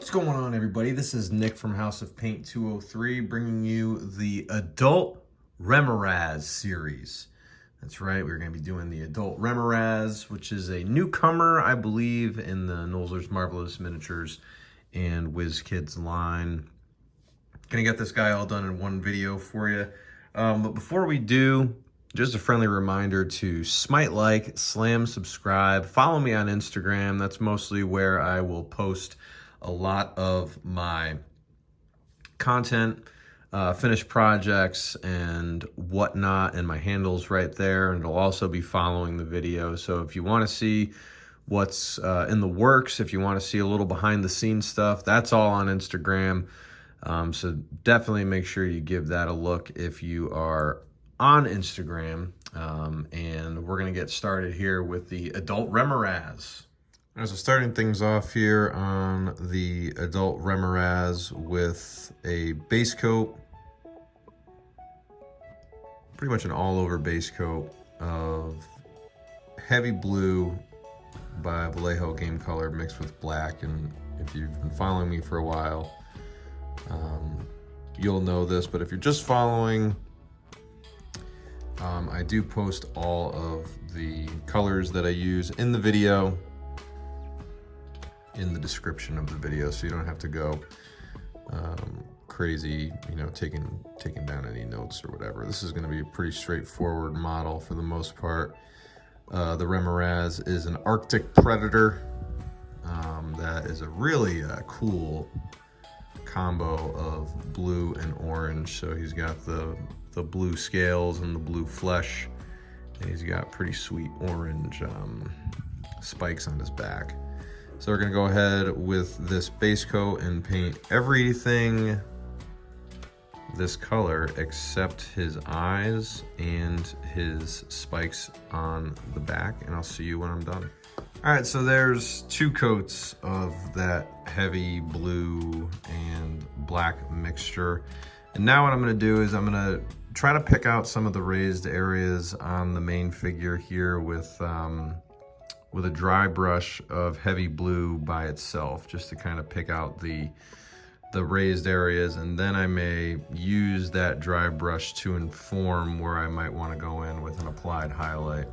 What's going on, everybody? This is Nick from House of Paint 203 bringing you the Adult Remorhaz series. That's right, we're going to be doing the Adult Remorhaz, which is a newcomer, I believe, in the Nolzur's Marvelous Miniatures and WizKids line. Gonna get this guy all done in one video for you. But before we do, just a friendly reminder to smite like, slam subscribe, follow me on Instagram. That's mostly where I will post a lot of my content, finished projects and whatnot, and my handles right there, and it'll also be following the video. So if you want to see what's in the works, if you want to see a little behind the scenes stuff, that's all on Instagram. So definitely make sure you give that a look if you are on Instagram. And we're going to get started here with the Adult Remorhaz. So starting things off here on the Adult Remorhaz with a base coat, pretty much an all-over base coat of heavy blue by Vallejo game color mixed with black. And if you've been following me for a while, you'll know this, but if you're just following, I do post all of the colors that I use in the video in the description of the video, so you don't have to go crazy, you know, taking down any notes or whatever. This is going to be a pretty straightforward model for the most part. The Remorhaz is an Arctic Predator. That is a really cool combo of blue and orange. So he's got the blue scales and the blue flesh, and he's got pretty sweet orange spikes on his back. So we're gonna go ahead with this base coat and paint everything this color except his eyes and his spikes on the back, and I'll see you when I'm done. All right, so there's two coats of that heavy blue and black mixture. And now what I'm gonna do is I'm gonna try to pick out some of the raised areas on the main figure here with a dry brush of heavy blue by itself, just to kind of pick out the raised areas. And then I may use that dry brush to inform where I might wanna go in with an applied highlight.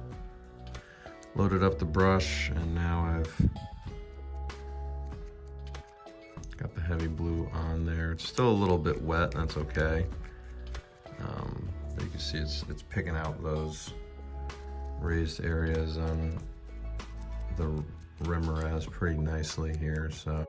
Loaded up the brush, and now I've got the heavy blue on there. It's still a little bit wet, that's okay. But you can see it's picking out those raised areas on the Remorhaz pretty nicely here. So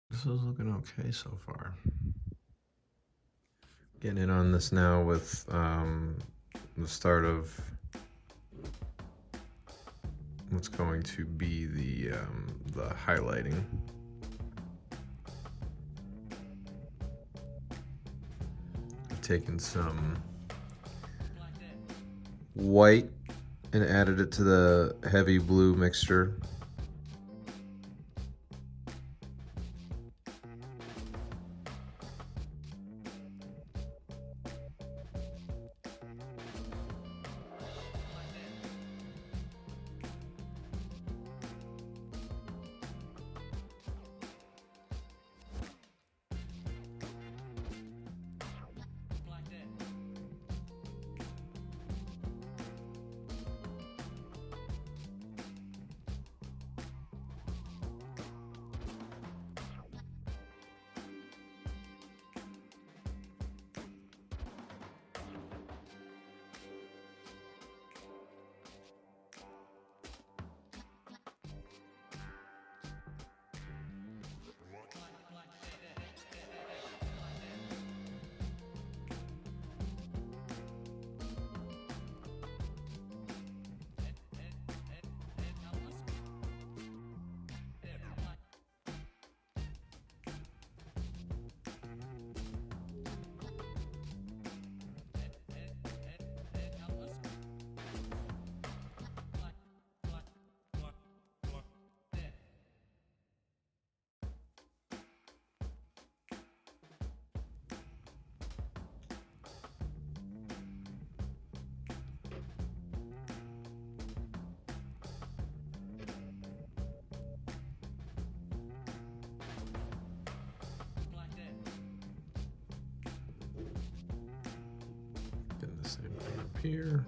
this is looking okay so far. Getting in on this now with the start of what's going to be the highlighting. I've taken some white and added it to the heavy blue mixture. here.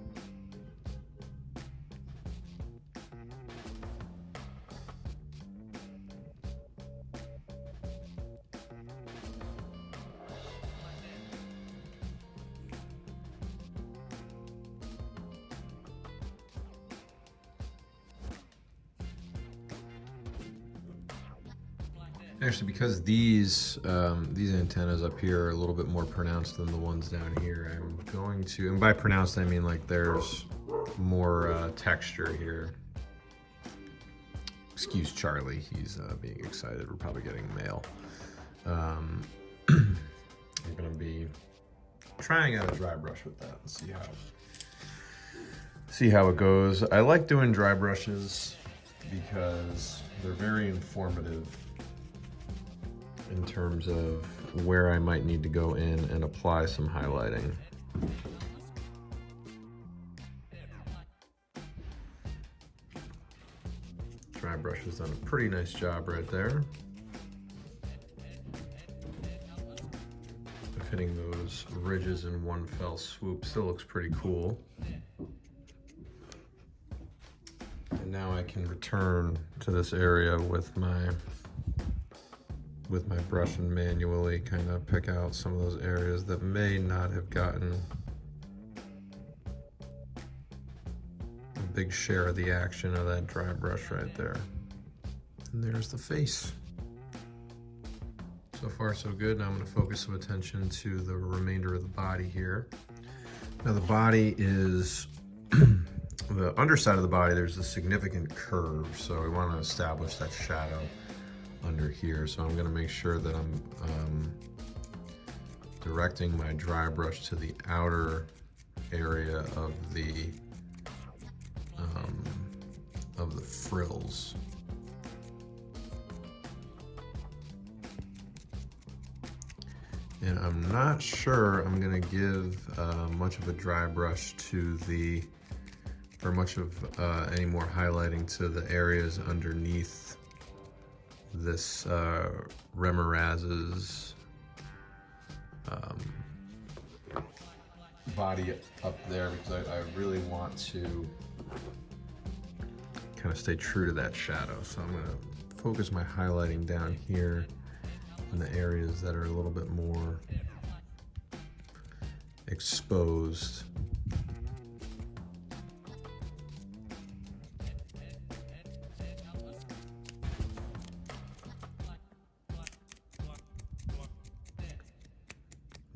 Actually, because these antennas up here are a little bit more pronounced than the ones down here, I'm going to, and by pronounced I mean like there's more texture here. Excuse Charlie, he's being excited. We're probably getting mail. I'm gonna be trying out a dry brush with that and see how it goes. I like doing dry brushes because they're very informative in terms of where I might need to go in and apply some highlighting. Dry brush has done a pretty nice job right there of hitting those ridges in one fell swoop. Still looks pretty cool. And now I can return to this area with my brush and manually kind of pick out some of those areas that may not have gotten a big share of the action of that dry brush right there. And there's the face. So far so good. Now I'm going to focus some attention to the remainder of the body here. Now the body is, the underside of the body, there's a significant curve, so we want to establish that shadow under here. So I'm going to make sure that I'm directing my dry brush to the outer area of the frills. And I'm not sure I'm going to give much of a dry brush to the, or much of any more highlighting to the areas underneath this Remorhaz's body up there, because I really want to kind of stay true to that shadow. So I'm going to focus my highlighting down here in the areas that are a little bit more exposed.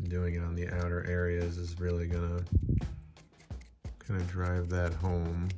Doing it on the outer areas is really gonna kind of drive that home.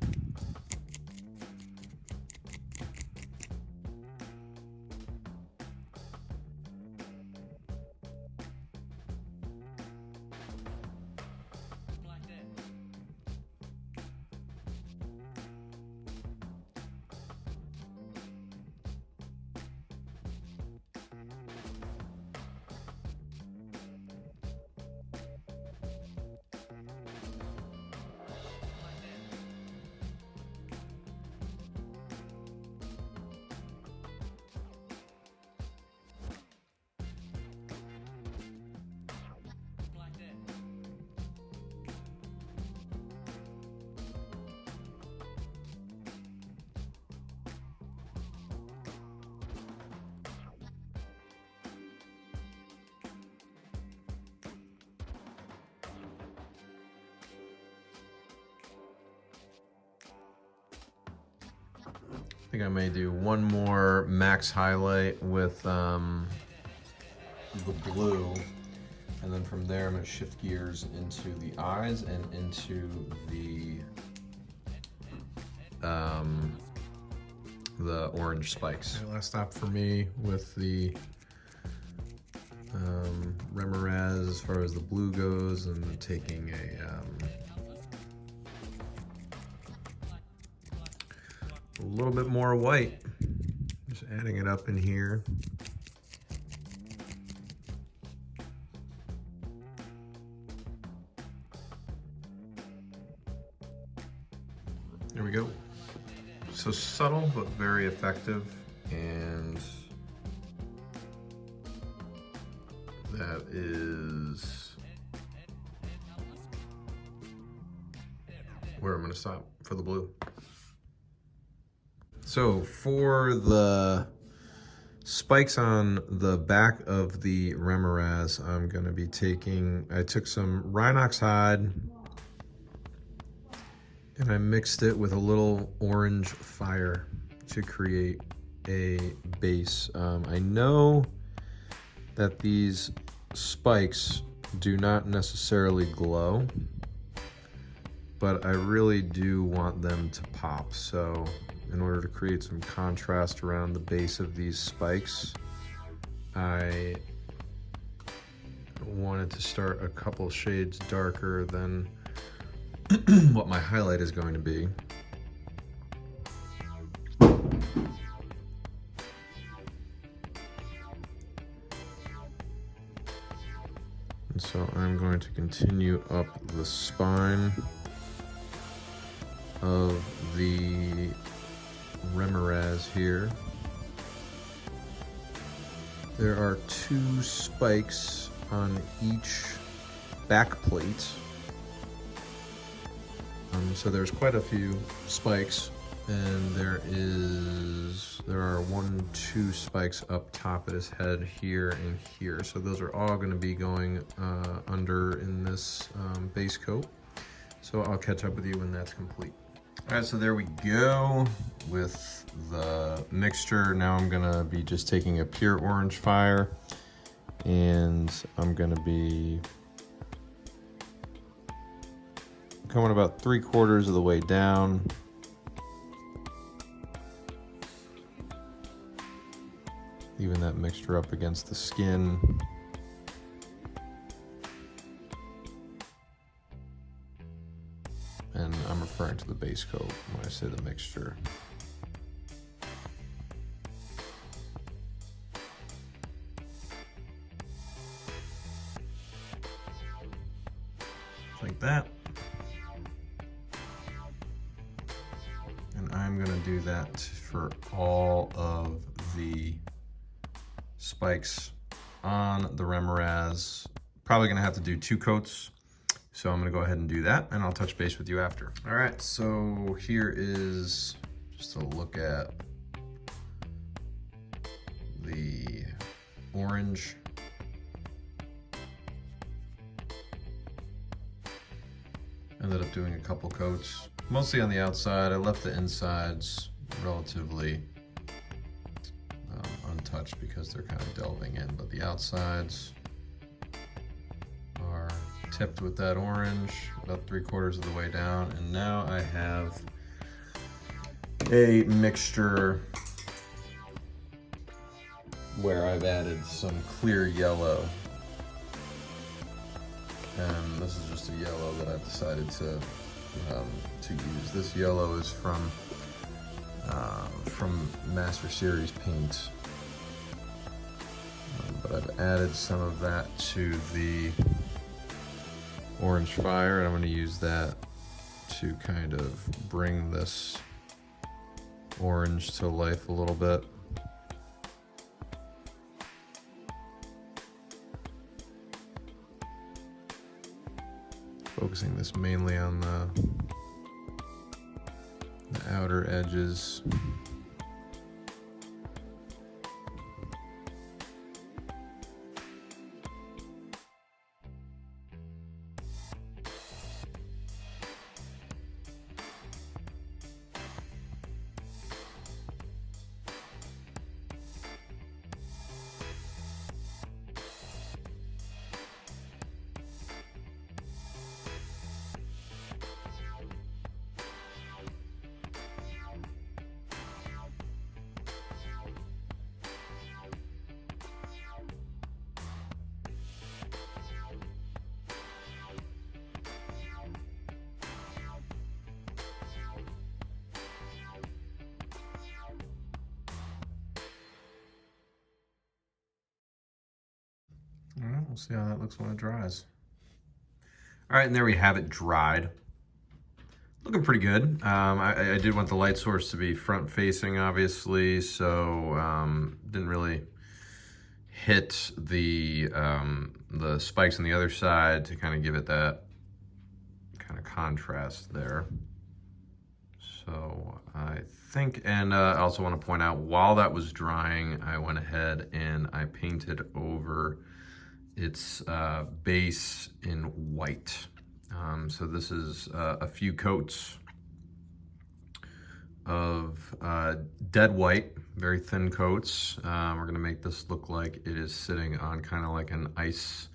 I think I may do one more max highlight with the blue, and then from there I'm going to shift gears into the eyes and into the orange spikes. Last stop for me with the Remorhaz as far as the blue goes, and taking a little bit more white, just adding it up in here. There we go. So subtle but very effective, and that is where I'm gonna stop for the blue. So for the spikes on the back of the Remorhaz, I'm gonna be I took some Rhinox hide and I mixed it with a little orange fire to create a base. I know that these spikes do not necessarily glow, but I really do want them to pop. So in order to create some contrast around the base of these spikes, I wanted to start a couple shades darker than what my highlight is going to be. And so I'm going to continue up the spine of the Remorhaz here. There are 2 spikes on each back plate. So there's quite a few spikes, and there are 1, 2 spikes up top of his head here and here. So those are all going to be going under in this base coat. So I'll catch up with you when that's complete. All right, so there we go with the mixture. Now I'm gonna be just taking a pure orange fire, and I'm gonna be coming about 3/4 of the way down. Leaving that mixture up against the skin. And I'm referring to the base coat when I say the mixture. Like that. And I'm gonna do that for all of the spikes on the Remorhaz. Probably gonna have to do 2 coats. So I'm gonna go ahead and do that, and I'll touch base with you after. All right, so here is just a look at the orange. Ended up doing a couple coats, mostly on the outside. I left the insides relatively untouched because they're kind of delving in, but the outsides are tipped with that orange about 3/4 of the way down. And now I have a mixture where I've added some clear yellow, and this is just a yellow that I've decided to use. This yellow is from Master Series paint, but I've added some of that to the orange fire, and I'm going to use that to kind of bring this orange to life a little bit. Focusing this mainly on the outer edges. All right, we'll see how that looks when it dries. All right, and there we have it dried. Looking pretty good. I did want the light source to be front facing, obviously, so didn't really hit the spikes on the other side to kind of give it that kind of contrast there. So I think, and I also want to point out, while that was drying, I went ahead and I painted over its base in white. So this is a few coats of dead white, very thin coats. We're gonna make this look like it is sitting on kind of like an ice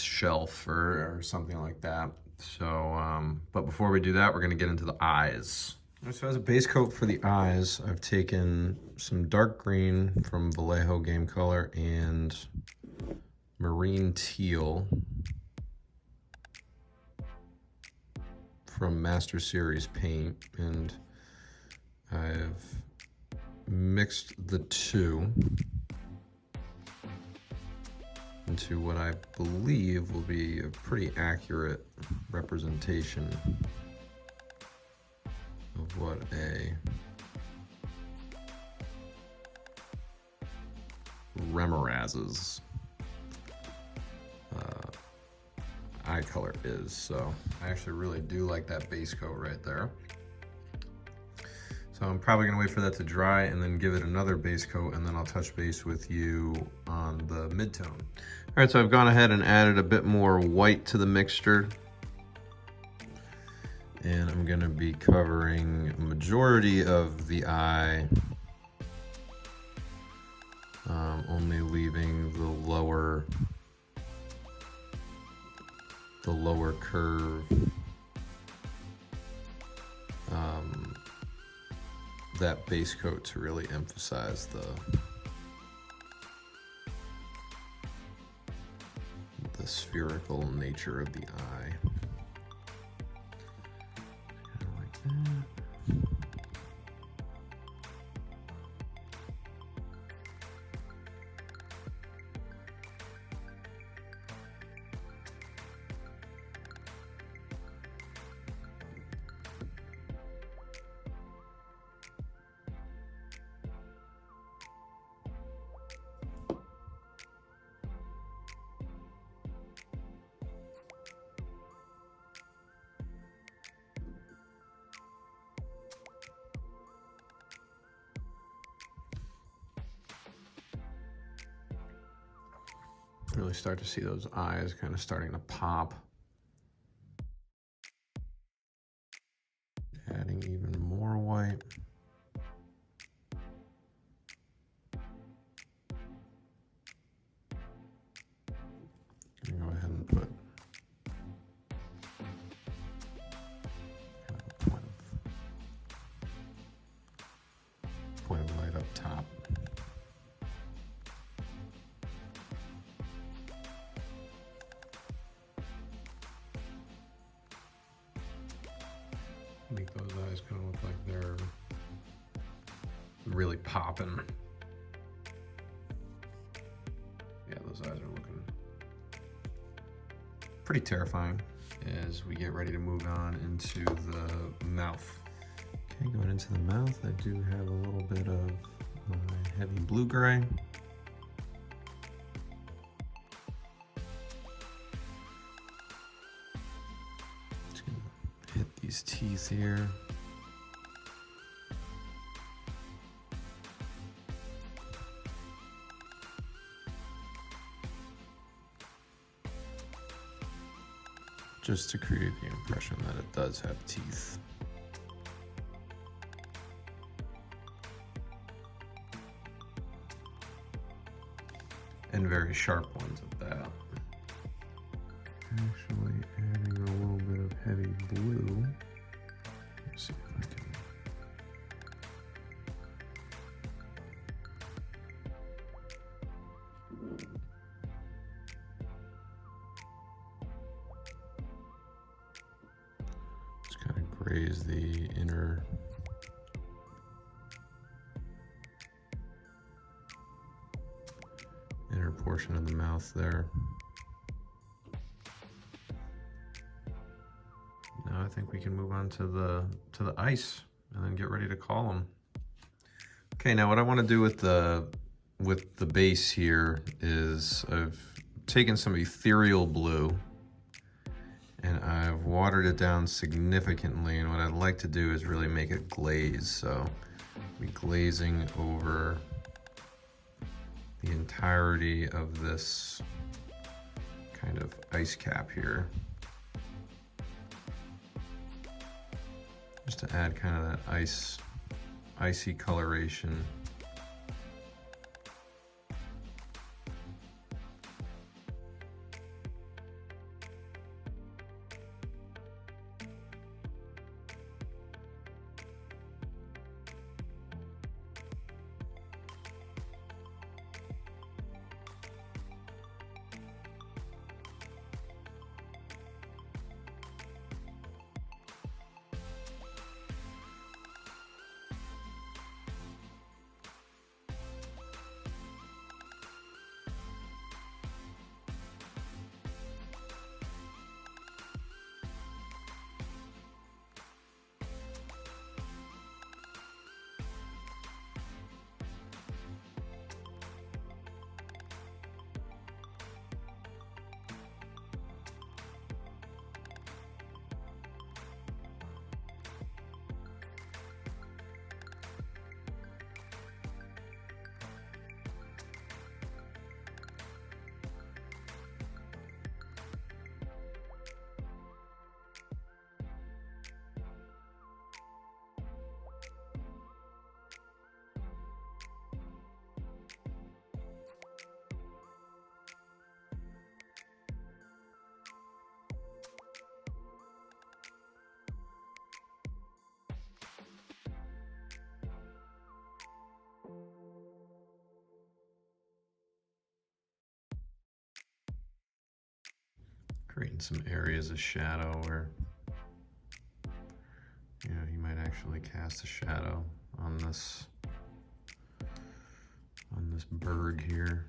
shelf or something like that. So, but before we do that, we're gonna get into the eyes. So as a base coat for the eyes, I've taken some dark green from Vallejo Game Color and marine teal from Master Series Paint, and I've mixed the two into what I believe will be a pretty accurate representation of what a Remorhaz's eye color is. So I actually really do like that base coat right there. So I'm probably gonna wait for that to dry and then give it another base coat, and then I'll touch base with you on the mid-tone. All right, so I've gone ahead and added a bit more white to the mixture. And I'm gonna be covering a majority of the eye, only leaving the lower curve, that base coat to really emphasize the spherical nature of the eye. Kind of like that. Really start to see those eyes kind of starting to pop. Adding even more white. I'm gonna go ahead and put kind of a point of light up top. Make those eyes kind of look like they're really popping. Yeah, those eyes are looking pretty terrifying as we get ready to move on into the mouth. Okay, going into the mouth, I do have a little bit of my heavy Bluegrey. These teeth here. Just to create the impression that it does have teeth. And very sharp ones at that. Actually adding a little bit of heavy blue. Let's see if I can. Just kind of graze the inner portion of the mouth there. Now I think we can move on to the ice and then get ready to call them. Okay, now what I want to do with the base here is I've taken some ethereal blue And I've watered it down significantly, and what I'd like to do is really make it glaze. So I'll be glazing over the entirety of this kind of ice cap here, just to add kind of that icy coloration. Creating some areas of shadow where, you know, you might actually cast a shadow on this berg here.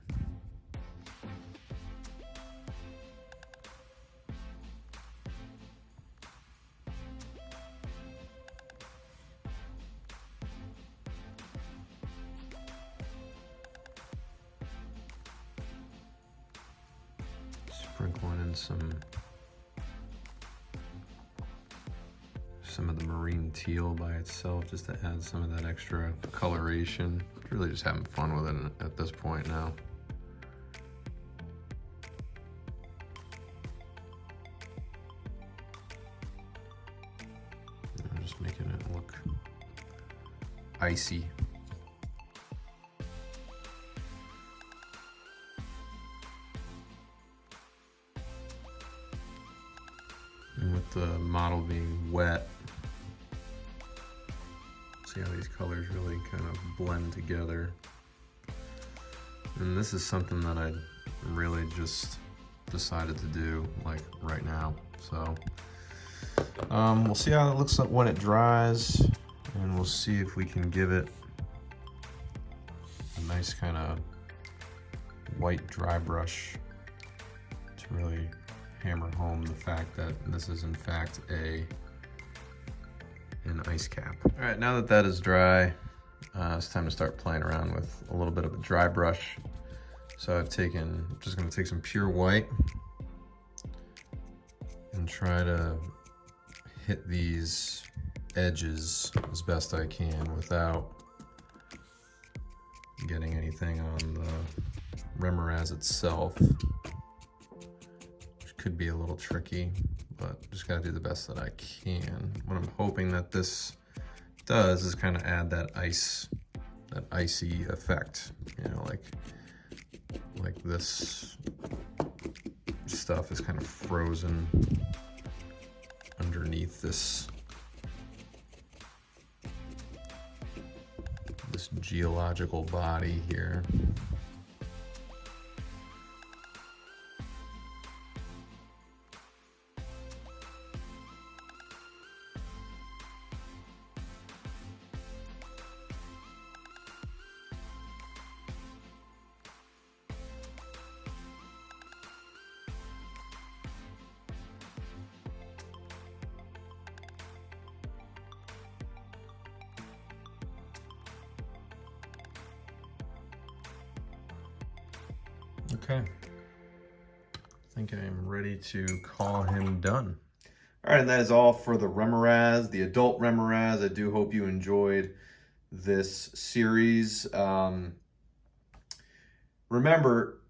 Sprinkling in some of the marine teal by itself, just to add some of that extra coloration. Really just having fun with it at this point now. I'm just making it look icy. And with the model being wet, see how these colors really kind of blend together. And this is something that I really just decided to do like right now. So we'll see how it looks like when it dries, and we'll see if we can give it a nice kind of white dry brush to really hammer home the fact that this is in fact an ice cap. All right, now that that is dry, it's time to start playing around with a little bit of a dry brush. So I'm just gonna take some pure white and try to hit these edges as best I can without getting anything on the Remorhaz itself, which could be a little tricky, but just gotta do the best that I can. What I'm hoping that this does is kind of add that icy effect, you know, like this stuff is kind of frozen underneath this geological body here. Okay. I think I am ready to call him done. All right, and that is all for the Remorhaz, the adult Remorhaz. I do hope you enjoyed this series. Remember,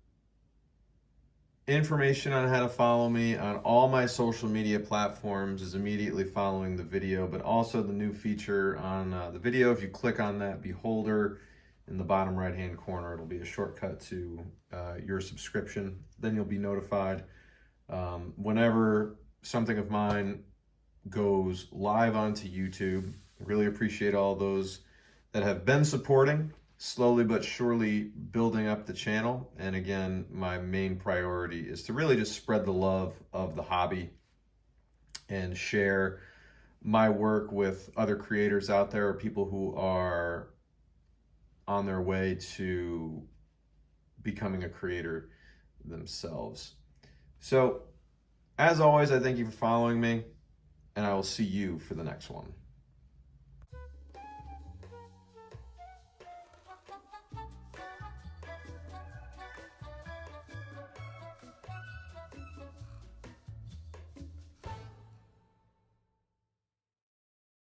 information on how to follow me on all my social media platforms is immediately following the video, but also the new feature on the video. If you click on that beholder in the bottom right hand corner, it'll be a shortcut to your subscription. Then you'll be notified whenever something of mine goes live onto YouTube. I really appreciate all those that have been supporting, slowly but surely building up the channel. And again, my main priority is to really just spread the love of the hobby and share my work with other creators out there, or people who are on their way to becoming a creator themselves. So, as always, I thank you for following me, and I will see you for the next one.